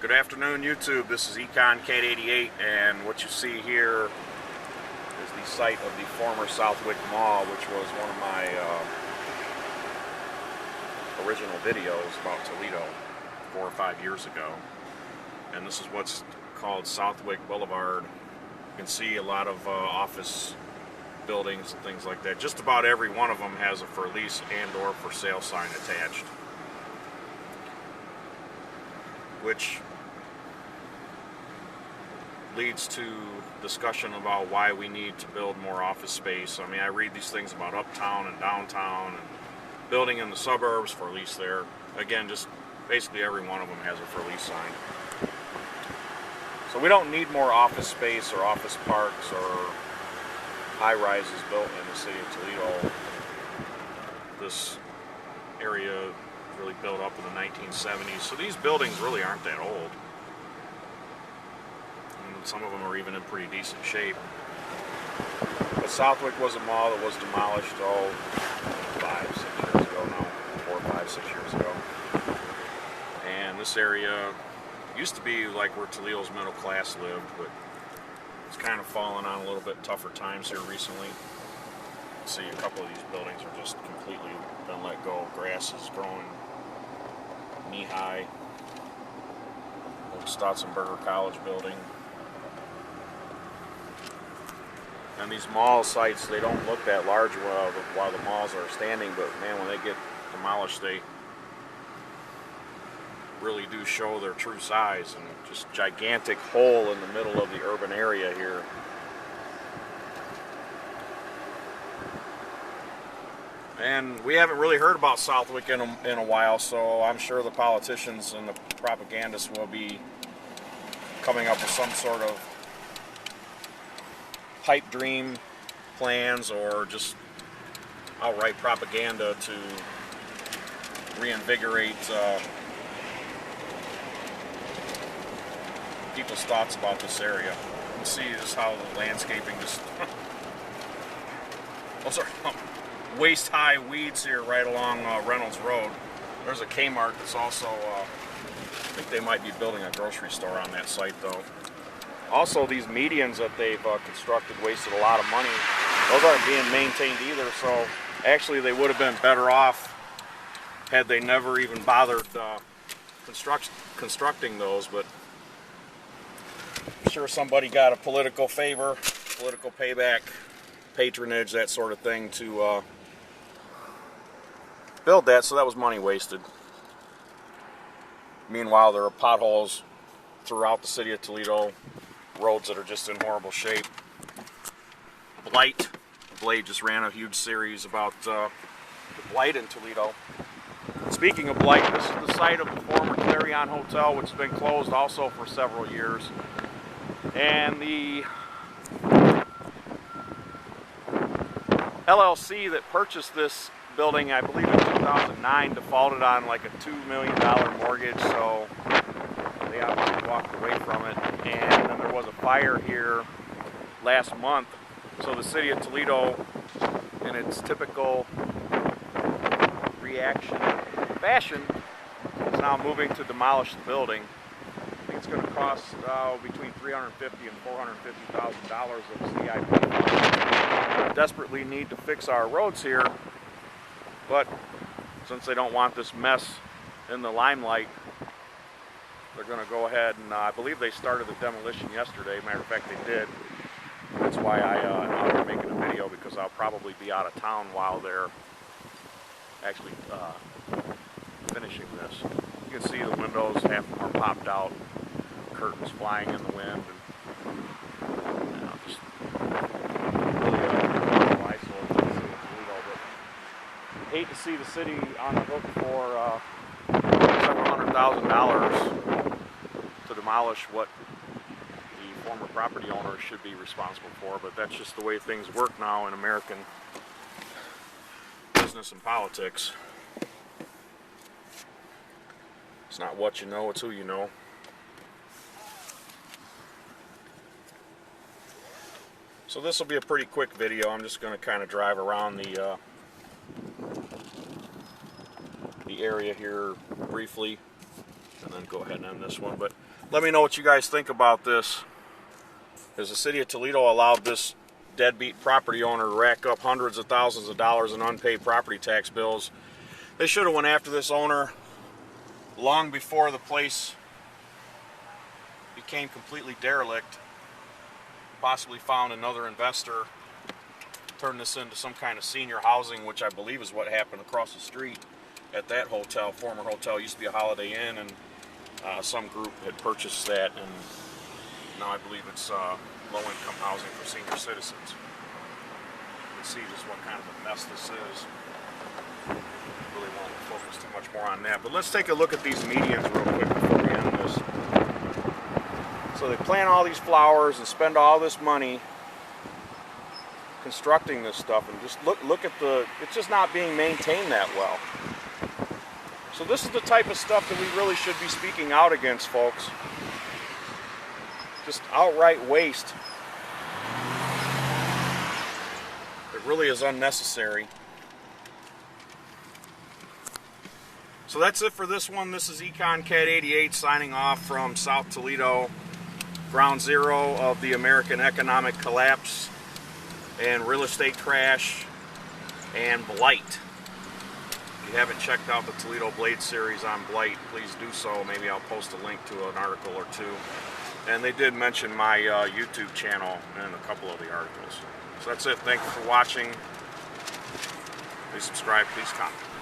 Good afternoon, YouTube. This is Econ Cat 88, and what you see here is the site of the former Southwick Mall, which was one of my original videos about Toledo 4 or 5 years ago. And this is what's called Southwick Boulevard. You can see a lot of office buildings and things like that. Just about every one of them has a for lease and/or for sale sign attached, which leads to discussion about why we need to build more office space. I mean, I read these things about uptown and downtown and building in the suburbs for lease there. Again, just basically every one of them has a for lease sign. So we don't need more office space or office parks or high-rises built in the city of Toledo. This area really built up in the 1970s, so these buildings really aren't that old. And some of them are even in pretty decent shape. But Southwick was a mall that was demolished 5, 6 years ago now, 4, 5, 6 years ago. And this area used to be like where Toledo's middle class lived, but it's kind of fallen on a little bit tougher times here recently. See, a couple of these buildings are just completely been let go. Grass is growing knee-high. Old Stotzenberger College building. And these mall sites, they don't look that large while the malls are standing, but man, when they get demolished, they really do show their true size, and just gigantic hole in the middle of the urban area here. And we haven't really heard about Southwick in a while, so I'm sure the politicians and the propagandists will be coming up with some sort of pipe dream plans or just outright propaganda to reinvigorate people's thoughts about this area. You can see just how the landscaping just those are waist-high weeds here right along Reynolds Road. There's a Kmart that's also I think they might be building a grocery store on that site though. Also, these medians that they've constructed wasted a lot of money. Those aren't being maintained either, so actually they would have been better off had they never even bothered constructing those. But I'm sure somebody got a political favor, political payback, patronage, that sort of thing to build that, so that was money wasted. Meanwhile, there are potholes throughout the city of Toledo, roads that are just in horrible shape. Blight. Blade just ran a huge series about the blight in Toledo. Speaking of blight, this is the site of the former Clarion Hotel, which has been closed also for several years. And the LLC that purchased this building, I believe in 2009, defaulted on like a $2 million mortgage, so they obviously walked away from it. And then there was a fire here last month, so the city of Toledo, in its typical reaction fashion, is now moving to demolish the building. I think it's going to cost between $350,000 and $450,000 of CIP. We desperately need to fix our roads here, but since they don't want this mess in the limelight, they're going to go ahead and I believe they started the demolition yesterday. Matter of fact, they did. That's why I'm making a video, because I'll probably be out of town while they're actually finishing this. You can see the windows, half of them are popped out, curtains flying in the wind, and just really a eyesore for the city of Toledo. But hate to see the city on the hook for several $100,000 to demolish what the former property owner should be responsible for, but that's just the way things work now in American business and politics. It's not what you know, it's who you know. So this will be a pretty quick video. I'm just going to kind of drive around the area here briefly. and then go ahead and end this one. But let me know what you guys think about this. As the city of Toledo allowed this deadbeat property owner to rack up hundreds of thousands of dollars in unpaid property tax bills, they should have went after this owner long before the place became completely derelict. Possibly found another investor, turned this into some kind of senior housing, which I believe is what happened across the street at that hotel. Former hotel used to be a Holiday Inn, and some group had purchased that, and now I believe it's low-income housing for senior citizens. You can see just what kind of a mess this is. Really won't focus too much more on that, but let's take a look at these medians real quick before we end this. So they plant all these flowers and spend all this money constructing this stuff, and just look at it's just not being maintained that well. So this is the type of stuff that we really should be speaking out against, folks. Just outright waste. It really is unnecessary. So that's it for this one. This is Econ Cat 88 signing off from South Toledo, ground zero of the American economic collapse and real estate crash and blight. If you haven't checked out the Toledo Blade series on blight, please do so. Maybe I'll post a link to an article or two. And they did mention my YouTube channel in a couple of the articles. So that's it. Thank you for watching. Please subscribe, please comment.